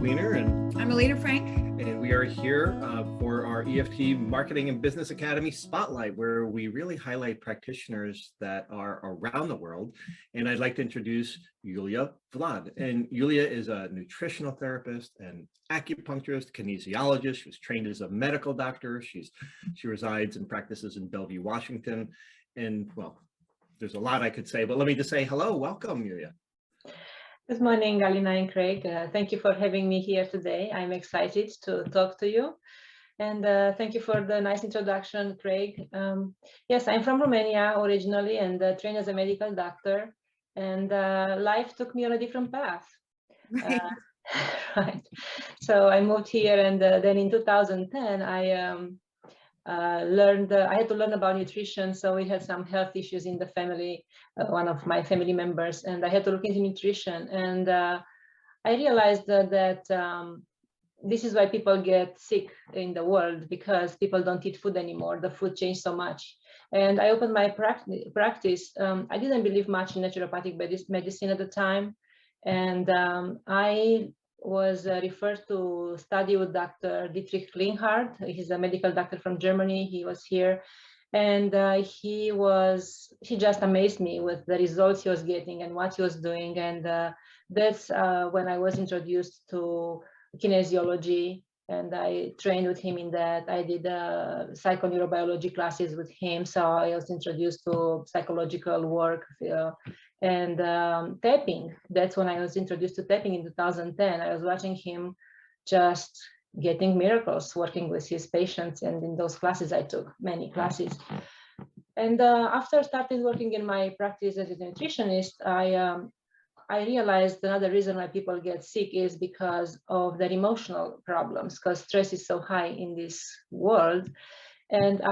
Weiner, and I'm Alina Frank. And we are here for our EFT Marketing and Business Academy Spotlight, where we really highlight practitioners that are around the world. And I'd like to introduce Iulia Vlad. And Iulia is a nutritional therapist and acupuncturist, kinesiologist. She was trained as a medical doctor. She resides and practices in Bellevue, Washington. And well, there's a lot I could say, but let me just say hello, welcome, Iulia. Good morning, Alina and Craig. Thank you for having me here today. I'm excited to talk to you. And thank you for the nice introduction, Craig. Yes, I'm from Romania originally and trained as a medical doctor. And life took me on a different path. Right. So I moved here, and then in 2010, I had to learn about nutrition. So we had some health issues in the family, one of my family members, and I had to look into nutrition. And I realized that this is why people get sick in the world, because people don't eat food anymore. The food changed so much. And I opened my practice. I didn't believe much in naturopathic medicine at the time. And I was referred to study with Dr. Dietrich Linhardt. He's a medical doctor from Germany. He was here, and he just amazed me with the results he was getting and what he was doing. And that's when I was introduced to kinesiology, and I trained with him in that. I did psychoneurobiology classes with him, so I was introduced to psychological work. And tapping, that's when I was introduced to tapping in 2010. I was watching him just getting miracles, working with his patients, and in those classes I took many classes. And after I started working in my practice as a nutritionist, I realized another reason why people get sick is because of their emotional problems, because stress is so high in this world. And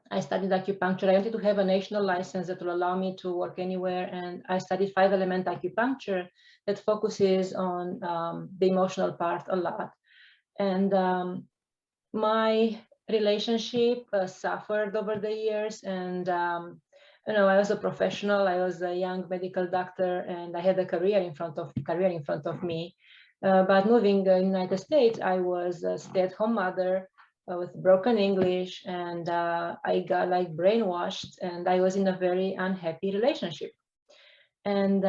I studied acupuncture. I wanted to have a national license that will allow me to work anywhere. And I studied 5-element acupuncture that focuses on the emotional part a lot. And my relationship suffered over the years. And, I was a professional. I was a young medical doctor, and I had a career in front of me. But moving to the United States, I was a stay-at-home mother with broken English, and I got like brainwashed, and I was in a very unhappy relationship. And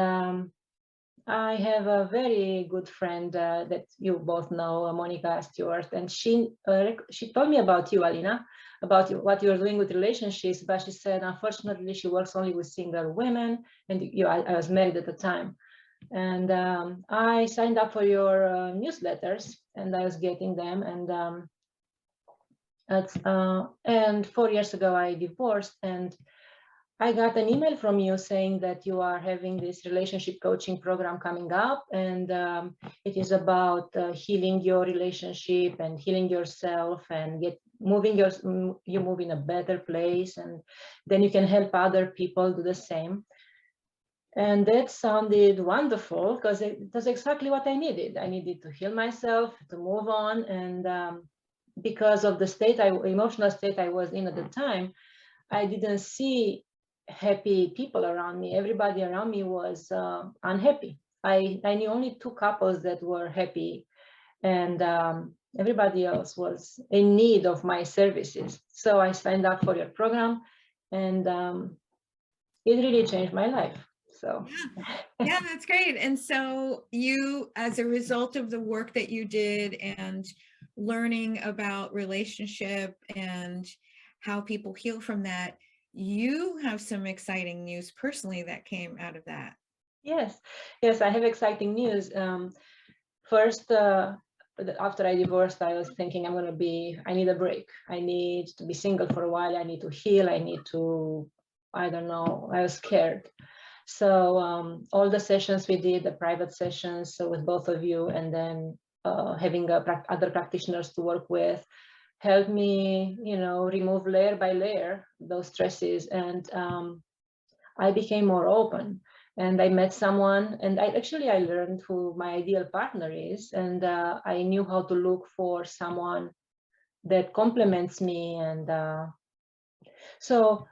I have a very good friend that you both know, Monica Stewart, and she told me about you, Alina, about what you're doing with relationships, but she said, unfortunately, she works only with single women, and I was married at the time. And I signed up for your newsletters, and I was getting them, and 4 years ago I divorced, and I got an email from you saying that you are having this relationship coaching program coming up, and it is about healing your relationship and healing yourself and you move in a better place, and then you can help other people do the same. And that sounded wonderful, because it was exactly what I needed. I needed to heal myself, to move on, and because of the emotional state I was in at the time, I didn't see happy people around me. Everybody around me was unhappy. I knew only 2 couples that were happy, and everybody else was in need of my services. So I signed up for your program, and it really changed my life. So yeah, that's great. And so you, as a result of the work that you did and learning about relationship and how people heal from that, you have some exciting news personally that came out of that. Yes, I have exciting news. First, after I divorced, I was thinking I need a break. I need to be single for a while. I need to heal. I don't know, I was scared. So all the sessions we did, the private sessions with both of you, and then having other practitioners to work with, helped me, remove layer by layer those stresses. And I became more open, and I met someone, and I learned who my ideal partner is, and I knew how to look for someone that complements me. And so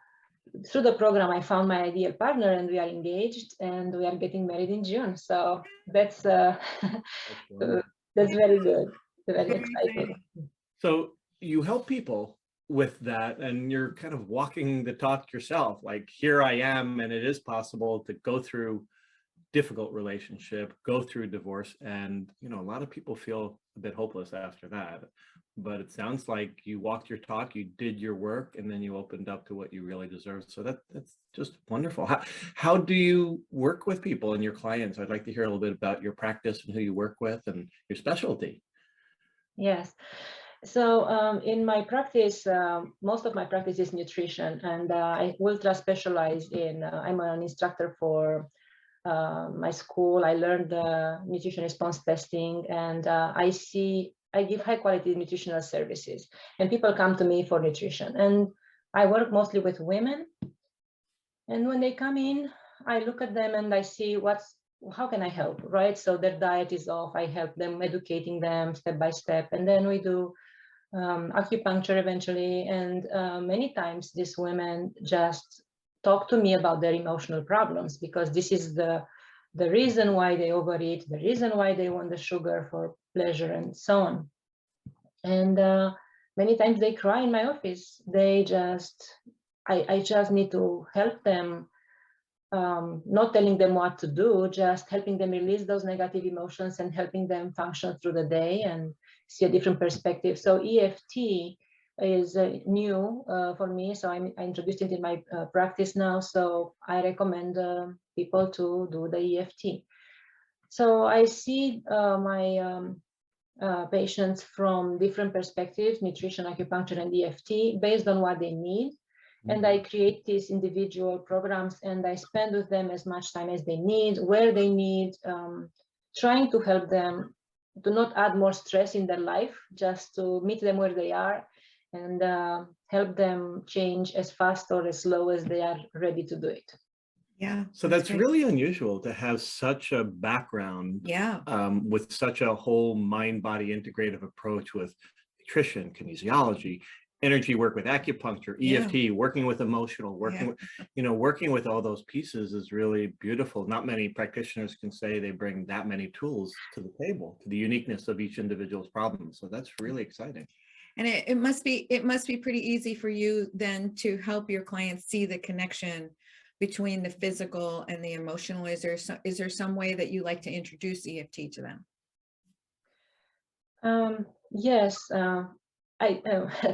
through the program, I found my ideal partner, and we are engaged, and we are getting married in June. So that's that's very good, very Very exciting. exciting. So you help people with that, and you're kind of walking the talk yourself. Like, here I am, and it is possible to go through difficult relationship, go through divorce, and a lot of people feel a bit hopeless after that. But it sounds like you walked your talk, you did your work, and then you opened up to what you really deserve. So that's just wonderful. How do you work with people and your clients? I'd like to hear a little bit about your practice and who you work with and your specialty. Yes. So in my practice, most of my practice is nutrition, and I ultra specialize in, I'm an instructor for my school. I learned nutrition response testing, and I give high quality nutritional services, and people come to me for nutrition. And I work mostly with women. And when they come in, I look at them and I see how can I help, right? So their diet is off. I help them, educating them step by step. And then we do acupuncture eventually. And many times these women just talk to me about their emotional problems, because this is the reason why they overeat, the reason why they want the sugar for pleasure and so on. And many times they cry in my office. I just need to help them, not telling them what to do, just helping them release those negative emotions and helping them function through the day and see a different perspective. So EFT is new for me, so I introduced it in my practice now. So I recommend people to do the EFT. So I see my patients from different perspectives: nutrition, acupuncture, and EFT, based on what they need. And I create these individual programs, and I spend with them as much time as they need, where they need, trying to help them to not add more stress in their life, just to meet them where they are and help them change as fast or as slow as they are ready to do it. Yeah. So that's really unusual to have such a background, with such a whole mind-body integrative approach with nutrition, kinesiology, energy work with acupuncture, EFT, working with emotional, working with all those pieces is really beautiful. Not many practitioners can say they bring that many tools to the table, to the uniqueness of each individual's problem. So that's really exciting. And it must be pretty easy for you then to help your clients see the connection between the physical and the emotional. Is there some way that you like to introduce EFT to them? Yes.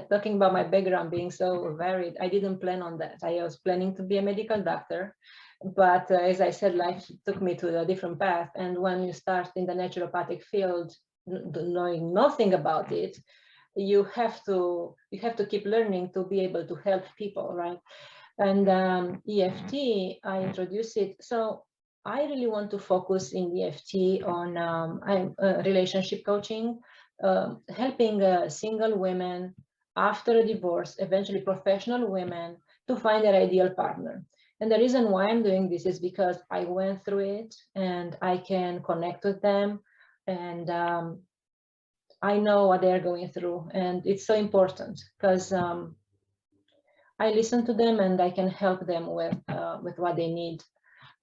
Talking about my background being so varied, I didn't plan on that. I was planning to be a medical doctor, but as I said, life took me to a different path. And when you start in the naturopathic field, knowing nothing about it, you have to keep learning to be able to help people, right? And EFT, I introduced it. So I really want to focus in EFT on relationship coaching, helping single women after a divorce, eventually professional women, to find their ideal partner. And the reason why I'm doing this is because I went through it and I can connect with them, and I know what they're going through. And it's so important because I listen to them and I can help them with what they need.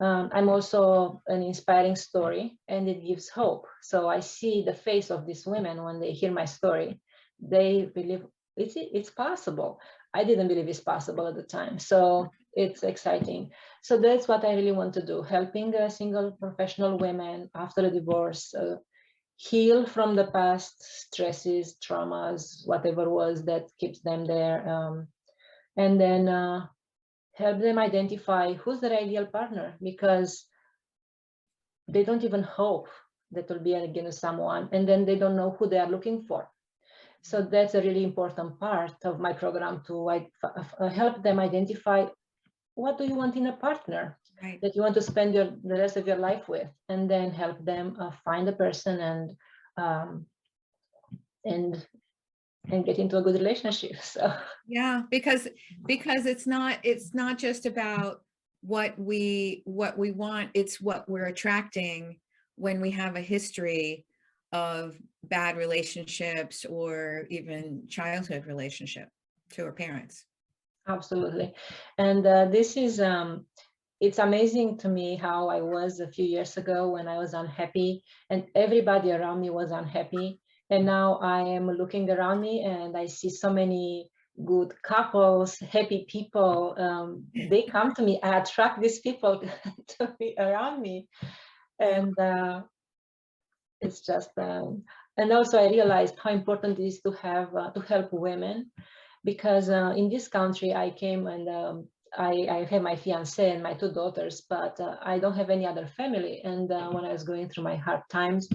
I'm also an inspiring story, and it gives hope. So I see the face of these women when they hear my story. They believe it's possible. I didn't believe it's possible at the time. So it's exciting. So that's what I really want to do, helping single professional women after a divorce heal from the past stresses, traumas, whatever was that keeps them there. And then help them identify who's their ideal partner, because they don't even hope that will be again someone, and then they don't know who they are looking for. So that's a really important part of my program, to help them identify what do you want in a partner that you want to spend the rest of your life with, and then help them find a person and get into a good relationship. So yeah, because it's not just about what we want, it's what we're attracting when we have a history of bad relationships or even childhood relationship to our parents. Absolutely. And this is, it's amazing to me how I was a few years ago when I was unhappy and everybody around me was unhappy. And now I am looking around me and I see so many good couples, happy people. They come to me, I attract these people to be around me. And it's just, and also I realized how important it is to have, to help women, because in this country I came and I have my fiance and my 2 daughters, but I don't have any other family. And when I was going through my hard times,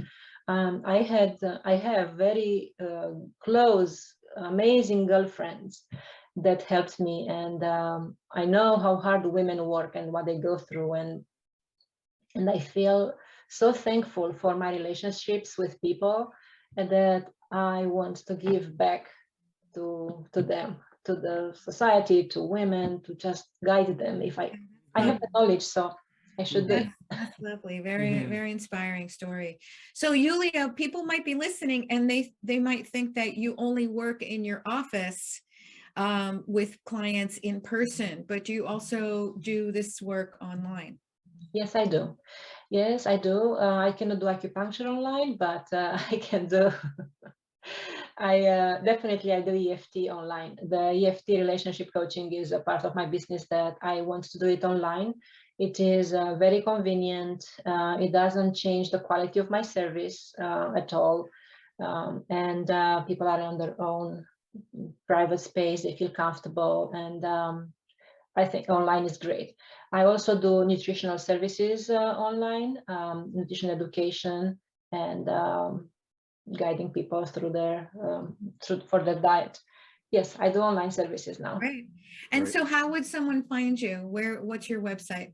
I have very close, amazing girlfriends that helped me. And I know how hard women work and what they go through. And I feel so thankful for my relationships with people, and that I want to give back to them, to the society, to women, to just guide them. If I have the knowledge, so I should do it. That's lovely. Very, very inspiring story. So Iulia, people might be listening and they might think that you only work in your office with clients in person, but you also do this work online. Yes, I do. Yes, I do. I cannot do acupuncture online, but I can do. I definitely I do EFT online. The EFT relationship coaching is a part of my business that I want to do it online. It is very convenient. It doesn't change the quality of my service at all. And people are on their own private space. They feel comfortable, and I think online is great. I also do nutritional services online, nutrition education, and guiding people through their for their diet. Yes, I do online services now. Great. And so how would someone find you? What's your website?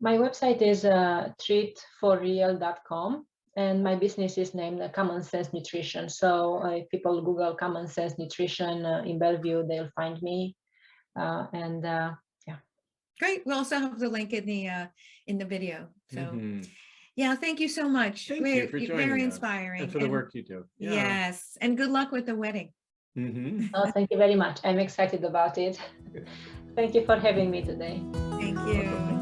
My website is treatforreal.com, and my business is named Common Sense Nutrition. So if people Google Common Sense Nutrition in Bellevue, they'll find me. Yeah. Great. We'll also have the link in the video. So yeah, thank you so much. Thank you for joining very us inspiring. and for the work you do. Yeah. Yes. And good luck with the wedding. Oh, thank you very much. I'm excited about it. Thank you for having me today. Thank you.